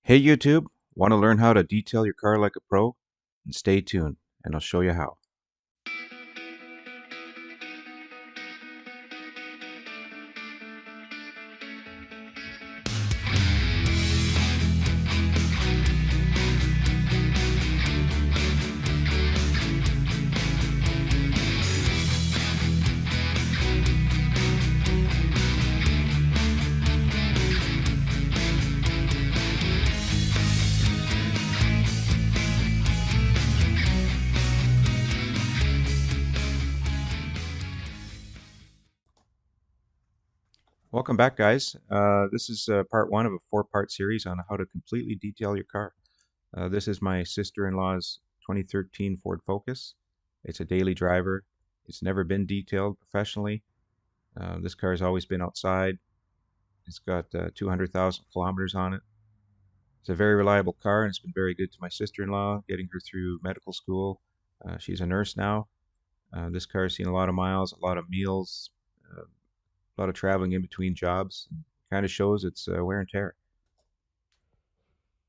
Hey YouTube, want to learn how to detail your car like a pro? And stay tuned, and I'll show you how. Welcome back, guys. This is part one of a four-part series on how to completely detail your car. This is my sister-in-law's 2013 Ford Focus. It's a daily driver. It's never been detailed professionally. This car has always been outside. It's got 200,000 kilometers on it. It's a very reliable car, and it's been very good to my sister-in-law, getting her through medical school. She's a nurse now. This car has seen a lot of miles, a lot of meals, a lot of traveling in between jobs. Kind of shows its wear and tear.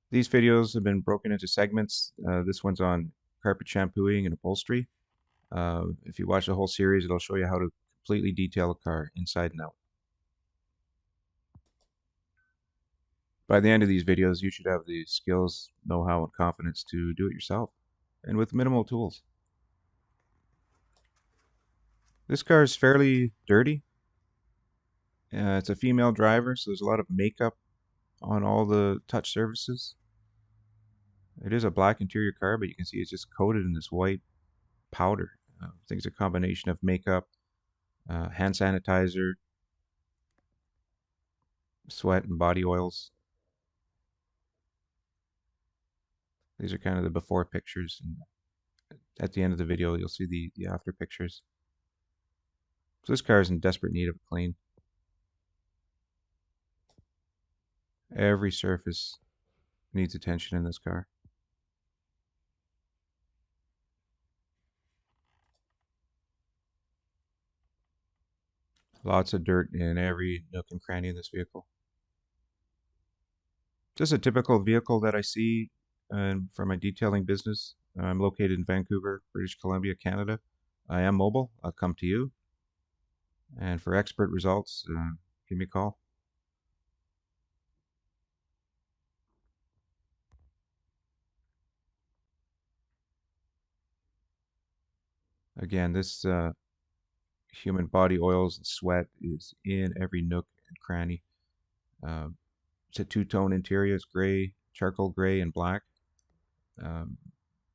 These videos have been broken into segments. This one's on carpet shampooing and upholstery. If you watch the whole series, it'll show you how to completely detail a car inside and out. By the end of these videos, you should have the skills, know-how, and confidence to do it yourself, and with minimal tools. This car is fairly dirty. It's a female driver, so there's a lot of makeup on all the touch surfaces. It is a black interior car, but you can see it's just coated in this white powder. I think it's a combination of makeup, hand sanitizer, sweat, and body oils. These are kind of the before pictures, and at the end of the video, you'll see the after pictures. So this car is in desperate need of a clean. Every surface needs attention in this car. Lots of dirt in every nook and cranny in this vehicle. Just a typical vehicle that I see for my detailing business. I'm located in Vancouver, British Columbia, Canada. I am mobile. I'll come to you. And for expert results, give me a call. Again, this human body oils and sweat is in every nook and cranny. It's a two-tone interior. It's gray, charcoal gray, and black.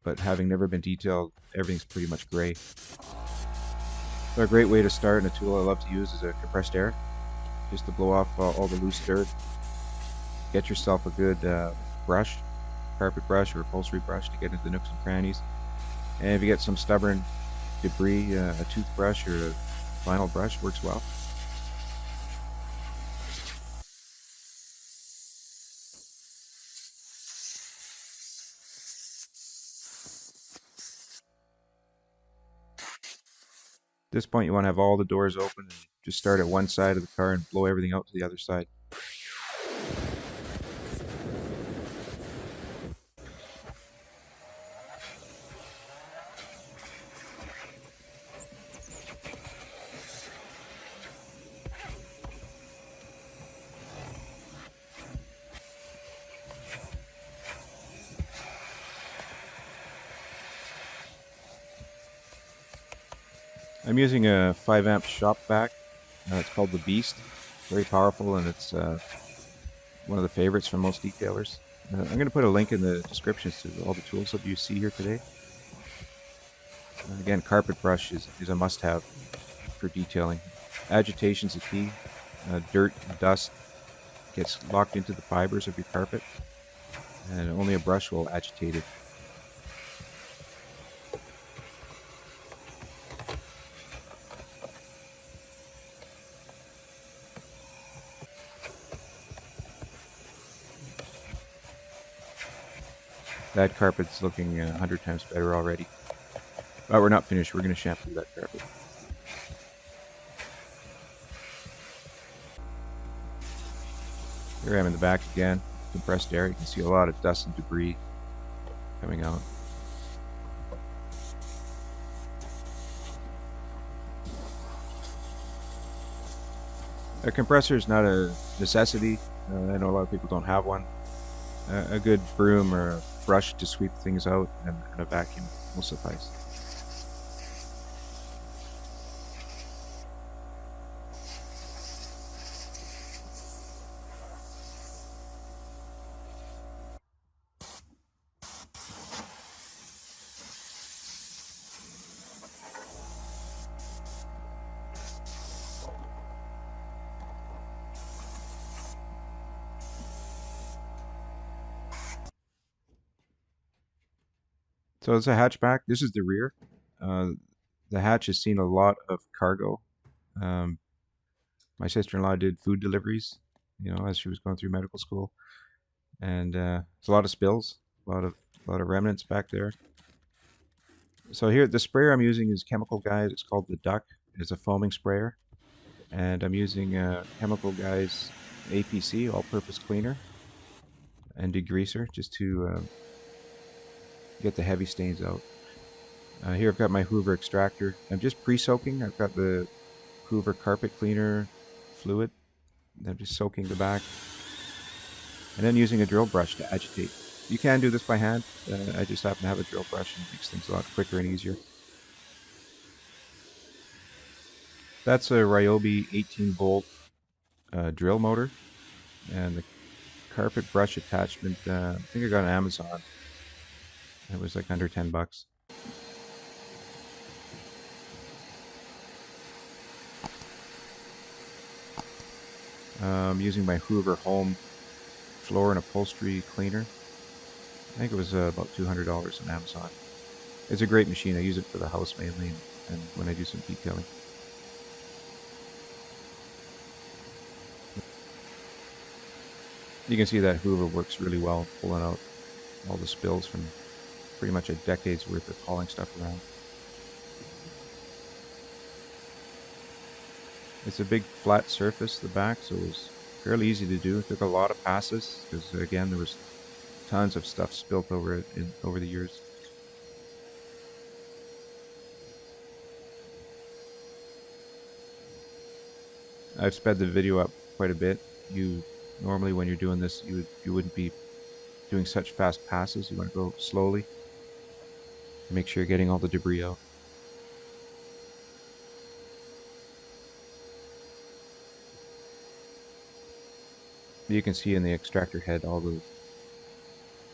But having never been detailed, everything's pretty much gray. So a great way to start, and a tool I love to use, is a compressed air, just to blow off all the loose dirt. Get yourself a good brush, carpet brush or upholstery brush, to get into the nooks and crannies. And if you get some stubborn debris, a toothbrush or a vinyl brush works well. At this point, you want to have all the doors open and just start at one side of the car and blow everything out to the other side. I'm using a 5-amp shop vac. It's called the Beast. Very powerful, and it's one of the favorites from most detailers. I'm going to put a link in the descriptions to all the tools that you see here today. Again, carpet brush is a must-have for detailing. Agitation's the key. Dirt and dust gets locked into the fibers of your carpet, and only a brush will agitate it. That carpet's looking 100 times better already. But we're not finished. We're going to shampoo that carpet. Here I am in the back again. compressed air. You can see a lot of dust and debris coming out. A compressor is not a necessity. I know a lot of people don't have one. A good broom or a brush to sweep things out and a vacuum will suffice. So it's a hatchback. This is the rear. Uh, the hatch has seen a lot of cargo. Um, my sister-in-law did food deliveries, as she was going through medical school, and it's a lot of spills, a lot of remnants back there. So here, the sprayer I'm using is Chemical Guys. It's called the Duck. It's a foaming sprayer, and I'm using Chemical Guys APC, all-purpose cleaner, and degreaser just to get the heavy stains out. Here I've got my Hoover extractor. I'm just pre-soaking. I've got the Hoover carpet cleaner fluid. I'm just soaking the back, and then using a drill brush to agitate. You can do this by hand. I just happen to have a drill brush, and it makes things a lot quicker and easier. That's a Ryobi 18-volt drill motor, and the carpet brush attachment. I think I got on Amazon. It was like under $10. Using my Hoover Home floor and upholstery cleaner. I think it was about $200 on Amazon. It's a great machine. I use it for the house mainly, and when I do some detailing. You can see that Hoover works really well, pulling out all the spills from pretty much a decade's worth of hauling stuff around. It's a big flat surface, the back, so it was fairly easy to do. It took a lot of passes because, again, there was tons of stuff spilt over it over the years. I've sped the video up quite a bit. You normally, when you're doing this, you wouldn't be doing such fast passes. You want to go slowly to make sure you're getting all the debris out. You can see in the extractor head all the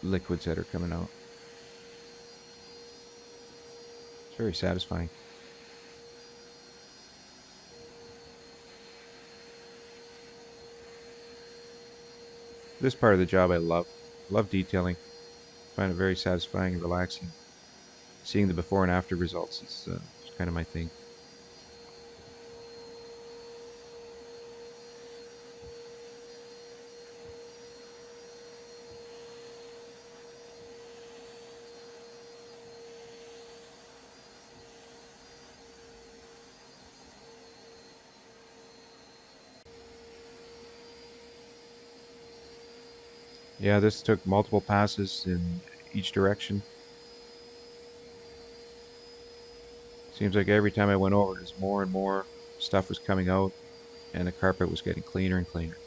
liquids that are coming out. It's very satisfying. This part of the job I love. Love detailing. Find it very satisfying and relaxing. Seeing the before and after results is kind of my thing. Yeah, this took multiple passes in each direction. Seems like every time I went over, just more and more stuff was coming out, and the carpet was getting cleaner and cleaner.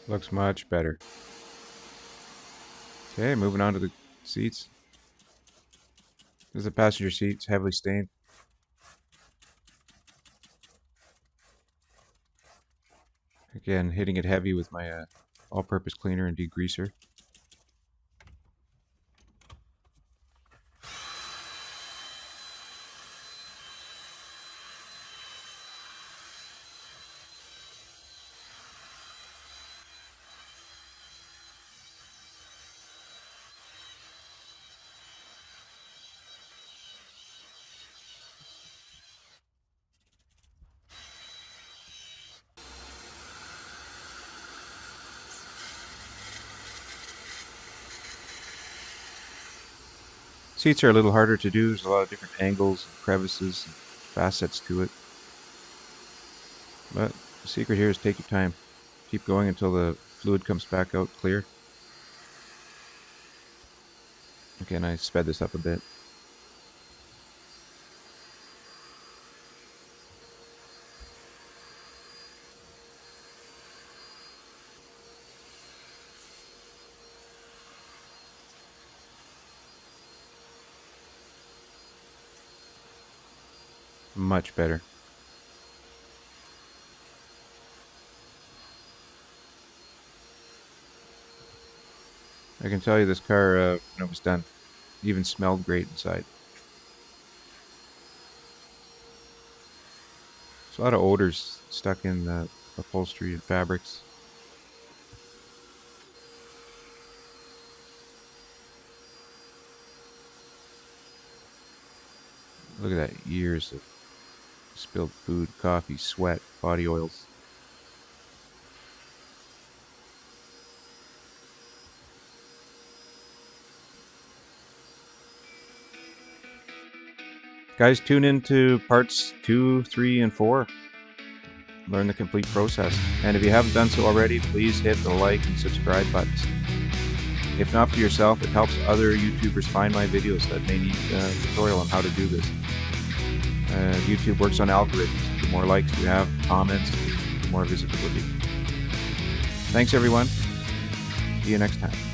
Looks much better. Okay, moving on to the seats. This is the passenger seat. It's heavily stained. Again, hitting it heavy with my all-purpose cleaner and degreaser. Seats are a little harder to do. There's a lot of different angles and crevices and facets to it. But the secret here is take your time. Keep going until the fluid comes back out clear. Okay, and I sped this up a bit. Much better. I can tell you this car, when it was done, even smelled great inside. There's a lot of odors stuck in the upholstery and fabrics. Look at that, years of spilled food, coffee, sweat, body oils. Guys, tune into parts 2, 3, and 4. Learn the complete process. And if you haven't done so already, please hit the like and subscribe buttons. If not for yourself, it helps other YouTubers find my videos that may need a tutorial on how to do this. YouTube works on algorithms. The more likes you have, comments, the more visibility. Thanks everyone. See you next time.